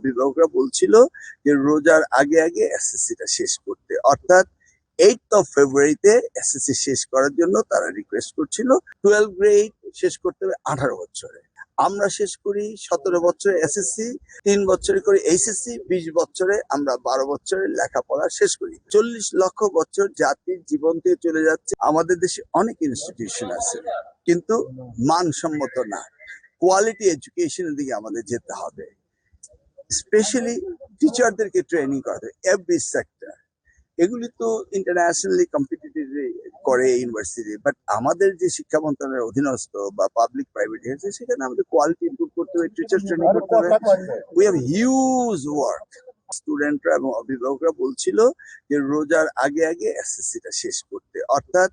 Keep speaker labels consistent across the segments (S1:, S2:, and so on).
S1: অভিভাবকরা বলছিল যে রোজার আগে আগে এসএসসিটা শেষ করতে, অর্থাৎ 8 ফেব্রুয়ারিতে এসএসসি শেষ করার জন্য তারা রিকোয়েস্ট করছিল। 12 গ্রেড শেষ করতে হবে 18 বছরে। আমরা শেষ করি 17 বছরে এসএসসি, 3 বছরে করি এইচএসসি, 20 বছরে আমরা 12 বছরের লেখাপড়া শেষ করি। 40 লক্ষ বছর জাতির জীবন থেকে চলে যাচ্ছে। আমাদের দেশে অনেক ইনস্টিটিউশন আছে, কিন্তু মানসম্মত না। কোয়ালিটি এডুকেশনের দিকে আমাদের যেতে হবে, স্পেশালি টিচারদেরকে ট্রেনিং করাতে হবে, এভরি সেক্টর। এগুলি তো ইন্টারন্যাশনালি কম্পিটিটিভ করে ইউনিভার্সিটি, বাট আমাদের যে শিক্ষা মন্ত্রণালয়ের অধীনস্থ বা পাবলিক প্রাইভেট আছে, সেখানে আমাদের কোয়ালিটি ইমপ্রুভ করতে হবে, টিচার ট্রেনিং করতে হবে। We have huge work. স্টুডেন্টরা এবং অভিভাবকরা বলছিল যে রোজার আগে আগে এসএসসিটা শেষ করতে, অর্থাৎ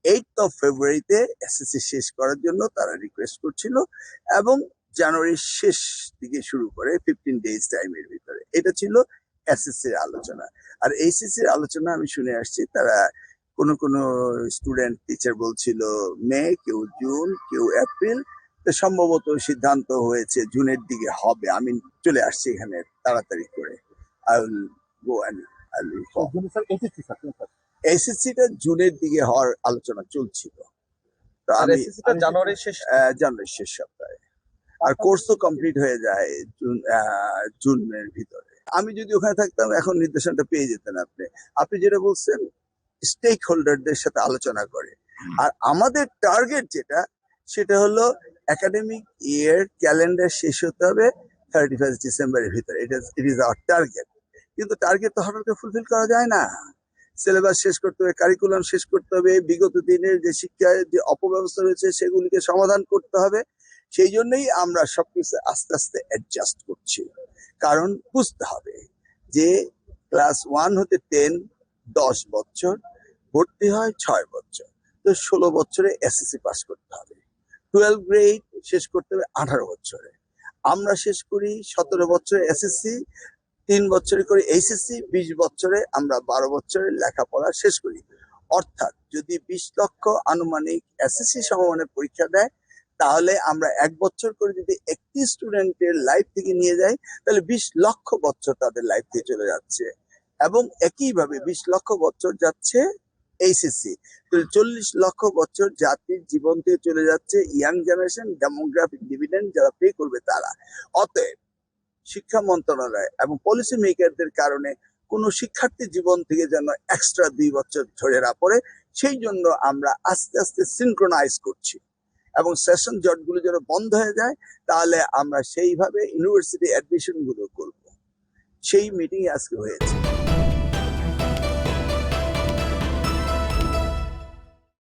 S1: 8 ফেব্রুয়ারিতে এসএসসি শেষ করার জন্য তারা রিকোয়েস্ট করছিল, এবং জানুয়ারির শেষ দিকে শুরু করে 15 ডেজ টাইমের ভিতরে। এটা ছিল এসএসসির আলোচনা। আর এইচএসসির আলোচনা আমি শুনে আসছি, তারা কোন স্টুডেন্ট টিচার বলছিল মে, কেউ জুন, কেউ এপ্রিল। তো সম্ভবত সিদ্ধান্ত হয়েছে জুনের দিকে হবে। আমি চলে আসছি এখানে তাড়াতাড়ি করে। I will go and I will এসএসসিটা জুনের দিকে হওয়ার আলোচনা চলছিল। তো আমি
S2: জানুয়ারির
S1: শেষ সপ্তাহে, আর কোর্স তো কমপ্লিট হয়ে যায় জুনের ভিতরে। আমি যদি ওখানে থাকতাম এখন নির্দেশনটা পেয়ে যেতেন আপনি। আপনি যেটা বলছেন স্টেক হোল্ডারদের সাথে আলোচনা করে, আর আমাদের টার্গেট যেটা, সেটা হলো একাডেমিক ইয়ার ক্যালেন্ডার শেষ হতে হবে 31 ডিসেম্বরের ভিতরে। It is our target. কিন্তু টার্গেট তো হঠাৎ করে ফুলফিল করা যায় না। সিলেবাস শেষ করতে হবে, কারিকুলাম শেষ করতে হবে, বিগত দিনের যে শিক্ষায় যে অপব্যবস্থা রয়েছে সেগুলিকে সমাধান করতে হবে। সেই জন্যই আমরা সবকিছু আস্তে আস্তে অ্যাডজাস্ট করছি। কারণ বুঝতে হবে যে ক্লাস 1 হতে 10 10 বছর, ভর্তি হয় 6 বছর, তো 16 বছরে এসএসসি পাস করতে হবে। 12 গ্রেড শেষ করতে হবে 18 বছরে। আমরা শেষ করি 17 বছরে এসএসসি, 3 বছরে করি এইচএসসি, 20 বছরে আমরা 12 বছরের লেখাপড়া শেষ করি। অর্থাৎ যদি 20 লক্ষ আনুমানিক এসএসসি সমমানের পরীক্ষা দেয়, তাহলে আমরা 1 বছর করে যদি একটি স্টুডেন্টের লাইফ থেকে নিয়ে যাই, তাহলে 20 লক্ষ বছর তাদের লাইফ থেকে চলে যাচ্ছে। এবং একইভাবে 20 লক্ষ বছর যাচ্ছে এইচএসসি, তো 40 লক্ষ বছর জাতির জীবন থেকে চলে যাচ্ছে ইয়াং জেনারেশন, ডেমোগ্রাফিক ডিভিডেন্ড যারা পে করবে তারা। অতএব শিক্ষা মন্ত্রণালয় এবং পলিসি মেকারদের কারণে কোনো শিক্ষার্থীর জীবন থেকে যেন এক্সট্রা 2 বছর ঝরে না পড়ে, সেই জন্য আমরা আস্তে আস্তে সিনক্রোনাইজ করছি। এবং সেশন জটগুলো যেন বন্ধ হয়ে যায়, তাহলে আমরা সেইভাবে ইউনিভার্সিটি অ্যাডমিশন গুলো করব। সেই মিটিং আজকে হয়েছে।